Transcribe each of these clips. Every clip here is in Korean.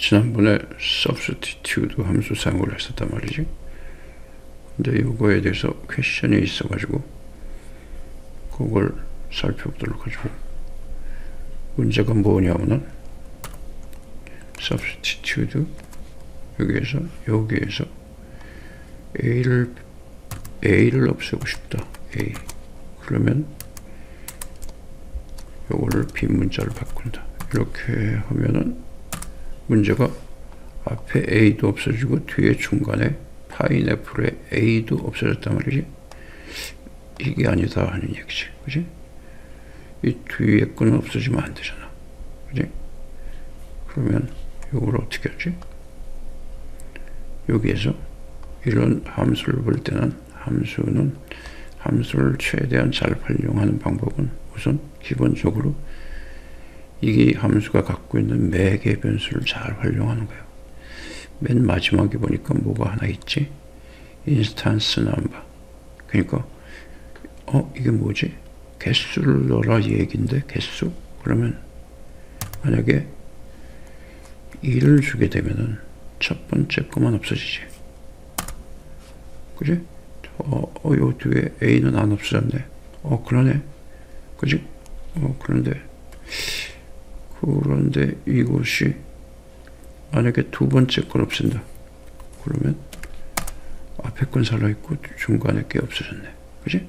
지난번에 substitute 함수 사용을 했었단 말이지. 근데 이거에 대해서 퀘션이 있어가지고 그걸 살펴보도록 하죠. 문제가 뭐냐면은 substitute 여기에서 A를 없애고 싶다. A. 그러면 요거를 빈문자를 바꾼다. 이렇게 하면은 문제가 앞에 A도 없어지고 뒤에 중간에 파인애플에 A도 없어졌단 말이지. 이게 아니다 하는 얘기지. 그지? 이 뒤에 거는 없어지면 안 되잖아. 그지? 그러면 이걸 어떻게 하지? 여기에서 이런 함수를 볼 때는 함수를 최대한 잘 활용하는 방법은 우선 기본적으로 이 함수가 갖고 있는 매개 변수를 잘 활용하는 거예요. 맨 마지막에 보니까 뭐가 하나 있지? 인스턴스 넘버. 그러니까 이게 뭐지? 개수를 넣어라 이 얘기인데 개수? 그러면 만약에 2를 주게 되면은 첫 번째 거만 없어지지. 그지? 요 뒤에 A는 안 없어졌네. 그러네. 그지? 그런데 이것이 만약에 두 번째 걸 없앤다. 그러면 앞에 건 살아있고 중간에 게 없어졌네. 그지?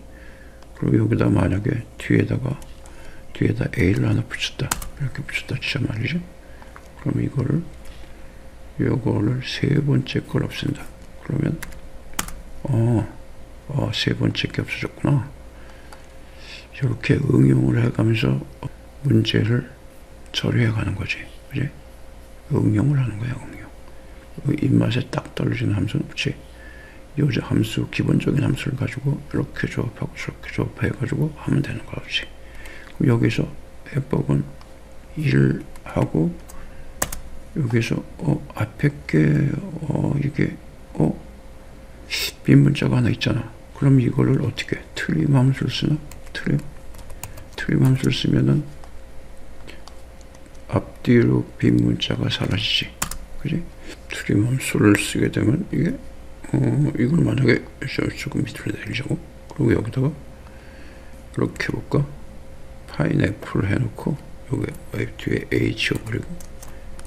그리고 여기다 만약에 뒤에다 A를 하나 붙였다. 이렇게 붙였다 치자 말이죠. 그럼 요거를 세 번째 걸 없앤다. 그러면 세 번째 게 없어졌구나. 이렇게 응용을 해가면서 문제를 처리해 가는 거지. 그지? 응용을 하는 거야, 응용. 입맛에 딱 떨어지는 함수는 그치? 요 함수, 기본적인 함수를 가지고 이렇게 조합하고 저렇게 조합해가지고 하면 되는 거지. 그럼 여기서 해법은 1하고 여기서 앞에 게 이게 빈 문자가 하나 있잖아. 그럼 이거를 어떻게 트림 함수를 쓰나? 트림 함수를 쓰면은 앞뒤로 빈 문자가 사라지지. 그지? 트림 함수를 쓰게 되면 이게 이걸 만약에 조금 밑으로 내리자고. 그리고 여기다가 이렇게 해볼까? 파인애플 해놓고 여기 뒤에 A 지워버리고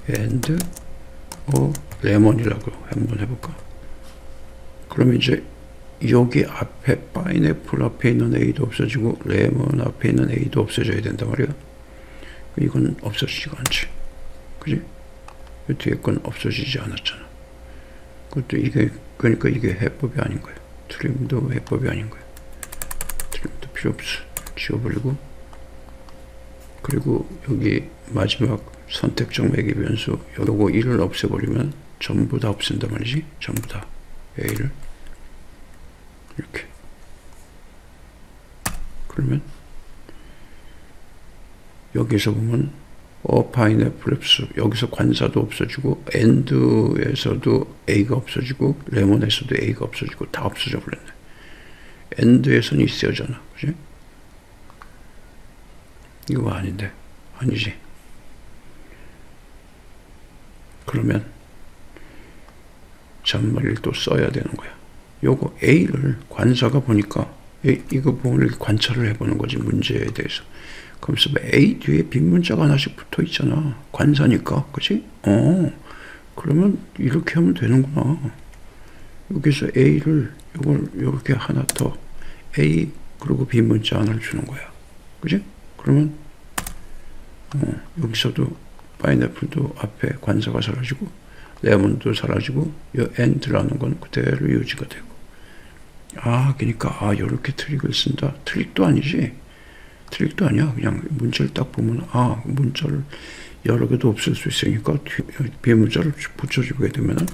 and 레몬이라고 한번 해볼까? 그러면 이제 여기 앞에 파인애플 앞에 있는 A도 없어지고 레몬 앞에 있는 A도 없어져야 된단 말이야. 이건 없어지지가 않지. 그지? 이 뒤에 건 없어지지 않았잖아. 그러니까 이게 해법이 아닌 거야. 트림도 해법이 아닌 거야. 트림도 필요 없어. 지워버리고. 그리고 여기 마지막 선택적 매개 변수 요거 1을 없애버리면 전부 다 없앤단 말이지. 전부 다 A를 이렇게. 그러면 여기서 보면 파인애플 앱스 여기서 관사도 없어지고 AND에서도 A가 없어지고 레몬에서도 A가 없어지고 다 없어져 버렸네. AND에서는 있어야 하잖아. 그지? 이거 아닌데. 아니지. 그러면 잔말을 또 써야 되는 거야. 요거 A를 관사가 보니까 이거 부분을 관찰을 해보는 거지. 문제에 대해서. 그러면서 A 뒤에 빈 문자가 하나씩 붙어 있잖아. 관사니까. 그치? 그러면 이렇게 하면 되는구나. 여기서 A를 이걸 이렇게 하나 더 A 그리고 빈 문자 하나를 주는 거야. 그치? 그러면 여기서도 파인애플도 앞에 관사가 사라지고 레몬도 사라지고 이 AND라는 건 그대로 유지가 되고. 그러니까 이렇게 트릭을 쓴다. 트릭도 아니지. 트릭도 아니야. 그냥 문자를 딱 보면 문자를 여러 개도 없앨 수 있으니까 빈 문자를 붙여주게 되면은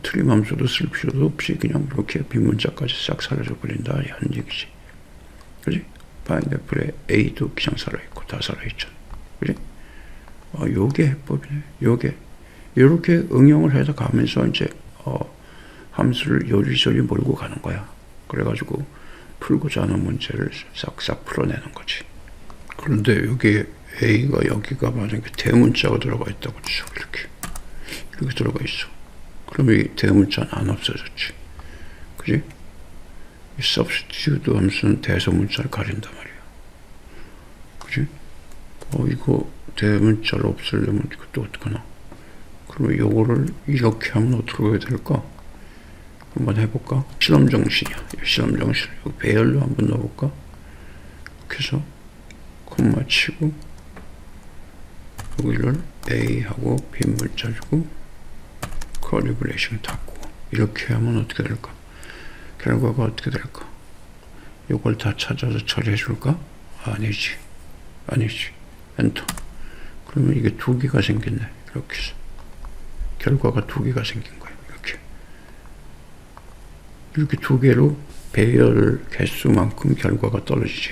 트림 함수도 쓸 필요도 없이 그냥 이렇게 빈 문자까지 싹 사라져 버린다 하는 얘기지. 그지? 파인애플에 A도 그냥 살아있고 다 살아있잖아. 그지? 요게 해법이네. 요게 이렇게 응용을 해서 가면서 이제 함수를 요리조리 몰고 가는 거야. 그래가지고 풀고자 하는 문제를 싹싹 풀어내는 거지. 그런데 여기 A가 여기가 만약에 대문자가 들어가 있다고 치죠. 이렇게 이렇게 들어가 있어. 그러면 이 대문자는 안 없어졌지. 그지? 이 substitute 함수는 대소문자를 가린단 말이야. 그지? 이거 대문자를 없애려면 이것도 어떡하나? 그러면 요거를 이렇게 하면 어떻게 해야 될까? 한번 해볼까? 실험 정신이야. 실험 정신. 여기 배열로 한번 넣어볼까? 이렇게 해서 콤마 치고 여기를 A하고 빈문자 주고 커리 브레이싱 닫고 이렇게 하면 어떻게 될까? 결과가 어떻게 될까? 요걸 다 찾아서 처리해 줄까? 아니지. 엔터. 그러면 이게 두 개가 생겼네. 이렇게 해서 결과가 두 개가 생긴 거야. 이렇게 두 개로 배열 개수만큼 결과가 떨어지지.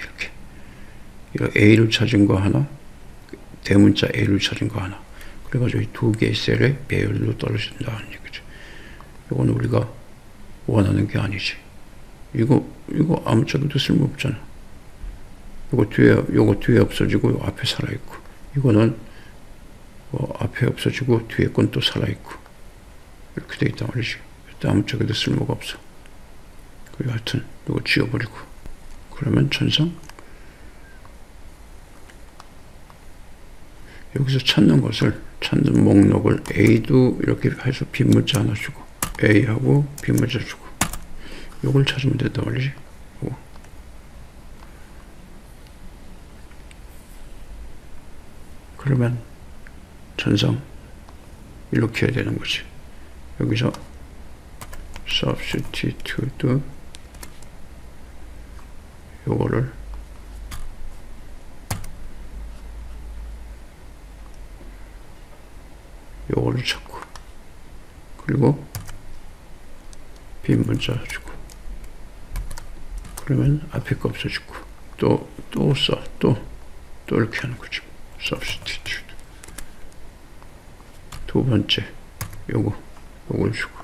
이렇게 A를 찾은 거 하나, 대문자 A를 찾은 거 하나. 그래가지고 이 두 개의 셀의 배열로 떨어진다는 얘기죠. 이건 우리가 원하는 게 아니지. 이거 아무짝에도 쓸모없잖아. 요거 뒤에 없어지고 앞에 살아있고, 이거는 앞에 없어지고 뒤에 건 또 살아있고, 이렇게 돼 있단 말이지. 아무짝에도 쓸모가 없어. 그리고 하여튼 이거 지워버리고, 그러면 천상 여기서 찾는 목록을 A도 이렇게 해서 빈문자 하나 주고 A하고 빈문자 주고 요걸 찾으면 된단 말이지. 요거. 그러면 천상 이렇게 해야 되는 거지. 여기서 substitute 요거를 찾고, 그리고 빈문자 주고, 그러면 앞에 거 없어지고, 또 이렇게 하는 거죠. substitute. 두 번째, 요걸 주고,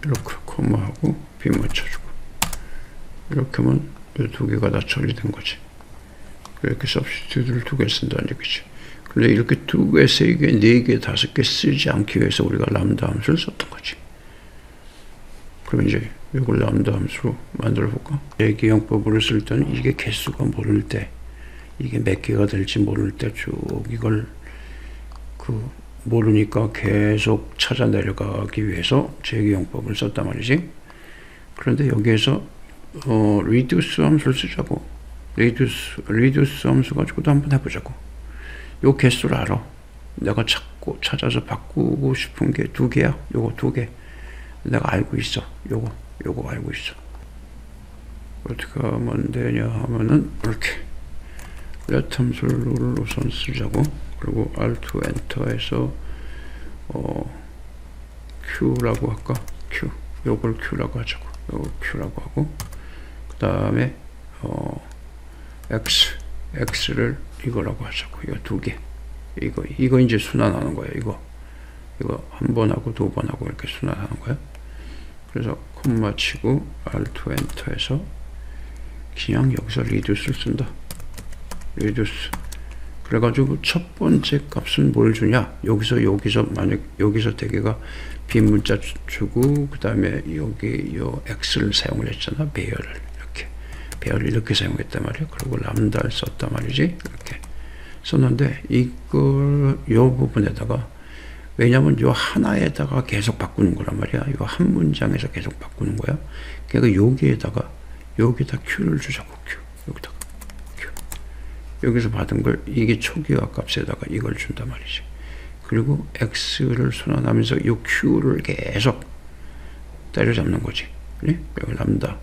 이렇게 콤마하고 빈문자 주고, 이렇게 하면 이 두 개가 다 처리된 거지. 이렇게 substitute를 두 개 쓴다는 얘기지. 근데 이렇게 두 개, 세 개, 네 개, 다섯 개 쓰지 않기 위해서 우리가 람다 함수를 썼던 거지. 그럼 이제 이걸 람다 함수로 만들어 볼까? 대기형법으로 쓸 때는 이게 개수가 모를 때, 이게 몇 개가 될지 모를 때 쭉 이걸 모르니까 계속 찾아 내려가기 위해서 대기형법을 썼단 말이지. 그런데 여기에서 reduce 함수를 쓰자고. reduce 함수 가지고도 한번 해보자고. 요 개수를 알아. 내가 찾아서 바꾸고 싶은 게 두 개야. 요거 두 개. 내가 알고 있어. 요거 알고 있어. 어떻게 하면 되냐 하면은, 이렇게. let 함수를 우선 쓰자고. 그리고 alt 엔터에서, Q라고 할까? Q. 요걸 Q라고 하자고. 요거 Q라고 하고. 그 다음에, X를 이거라고 하자고. 이거 두 개. 이거 이제 순환하는 거야. 이거 한 번 하고 두 번 하고 이렇게 순환하는 거야. 그래서 콤마 치고 alt 엔터에서 그냥 여기서 reduce를 쓴다. reduce. 그래가지고 첫 번째 값은 뭘 주냐? 만약 여기서 대개가 빈문자 주고, 그 다음에 여기 요 x를 사용을 했잖아. 배열을 이렇게 사용했단 말이야. 그리고 람다를 썼단 말이지. 이렇게 썼는데, 요 부분에다가, 왜냐면 요 하나에다가 계속 바꾸는 거란 말이야. 요 한 문장에서 계속 바꾸는 거야. 그러니까 여기다 Q를 주자고. 여기다가 Q. 여기서 받은 걸, 이게 초기화 값에다가 이걸 준단 말이지. 그리고 X를 순환하면서 요 Q를 계속 때려잡는 거지. 그래? 여기 람다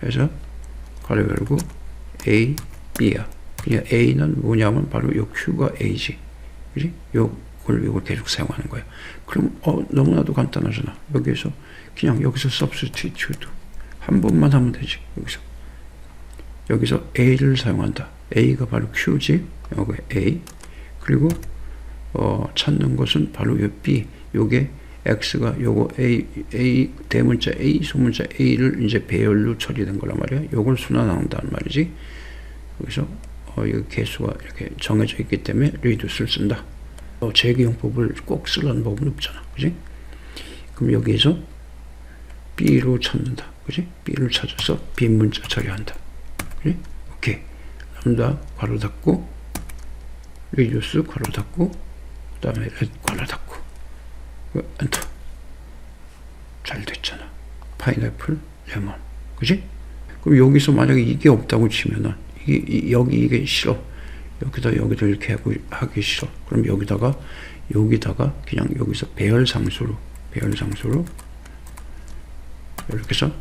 해서 가로 열고 A, B야. 그냥 A는 뭐냐면 바로 요 Q가 A지. 그지? 요걸 계속 사용하는 거야. 그럼 너무나도 간단하잖아. 여기서 substitute 한 번만 하면 되지. 여기서 A를 사용한다. A가 바로 Q지. 여기 A. 그리고 찾는 것은 바로 요 B. 요게 X가 요거 A 대문자 A, 소문자 A를 이제 배열로 처리된 거란 말이야. 요걸 순환한다는 말이지. 여기서 이 개수가 이렇게 정해져 있기 때문에 reduce를 쓴다. 재기용법을 꼭 쓰라는 법은 없잖아. 그지? 그럼 여기에서 B로 찾는다. 그지? B를 찾아서 빈 문자 처리한다. 그지? 오케이. 람다 괄호 닫고, 리듀스 괄호 닫고, 그 다음에 렛 괄호 닫고, 엔터. 잘 됐잖아. 파인애플, 레몬. 그지? 그럼 여기서 만약에 이게 없다고 치면은, 이게 싫어. 여기다 이렇게 하기 싫어. 그럼 여기다가 그냥 여기서 배열상수로 이렇게 해서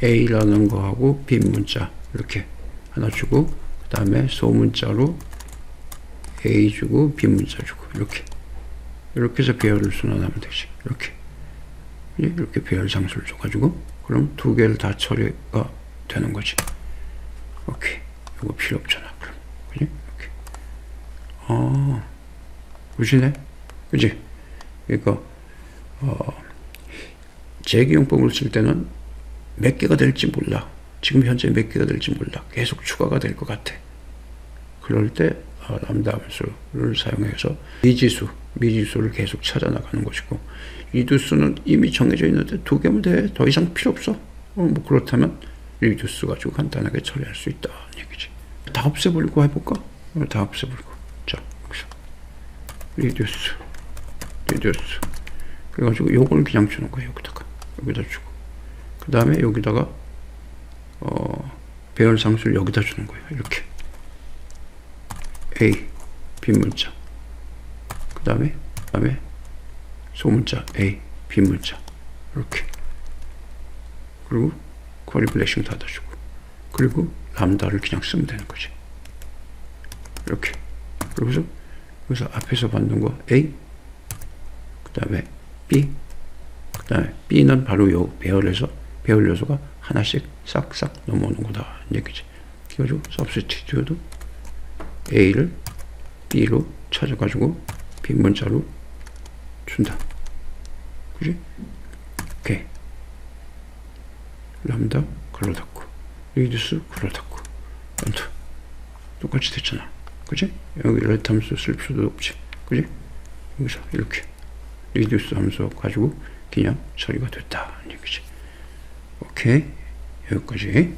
A라는 거하고 빈 문자 이렇게 하나 주고, 그 다음에 소문자로 A 주고 빈 문자 주고 이렇게 해서 배열을 순환하면 되지. 이렇게 배열상수를 줘가지고, 그럼 두 개를 다 처리가 되는 거지. 오케이. 이거 필요 없잖아. 그럼 그지? 이렇게. 보시네? 그지? 그러니까 재기용법을 쓸 때는 몇 개가 될지 몰라. 지금 현재 몇 개가 될지 몰라. 계속 추가가 될 것 같아. 그럴 때 람다 함수를 사용해서 미지수를 계속 찾아 나가는 것이고, 리듀스는 이미 정해져 있는데 두 개면 돼. 더 이상 필요 없어. 뭐 그렇다면 리듀스 가지고 간단하게 처리할 수 있다는 얘기지. 다 없애버리고 해볼까? 다 없애버리고. 자, 여기서 리듀스. 그래가지고 요걸 그냥 주는 거예요. 여기다 주고, 그 다음에 여기다가 배열상수를 여기다 주는 거예요. 이렇게 A 빈 문자, 그 다음에 소문자 A 빈 문자 이렇게, 그리고 쿼리 블래싱 닫아주고, 그리고 람다를 그냥 쓰면 되는 거지. 이렇게. 그래서 여기서 앞에서 받는 거 A, 그 다음에 B, 그 다음에 B는 바로 요 배열 요소가 하나씩 싹싹 넘어오는 거다 얘기지. 그래가지고 substitute도 A를 B로 찾아가지고 빈 문자로 준다. 그지? 오케이. 람다 걸로 닫고, 리듀스 걸로 닫고, 엔터. 똑같이 됐잖아. 그지? 여기 렛 함수 쓸 필요도 없지. 그지? 여기서 이렇게 리듀스 함수 가지고 그냥 처리가 됐다 얘기지. 오케이. 여기까지.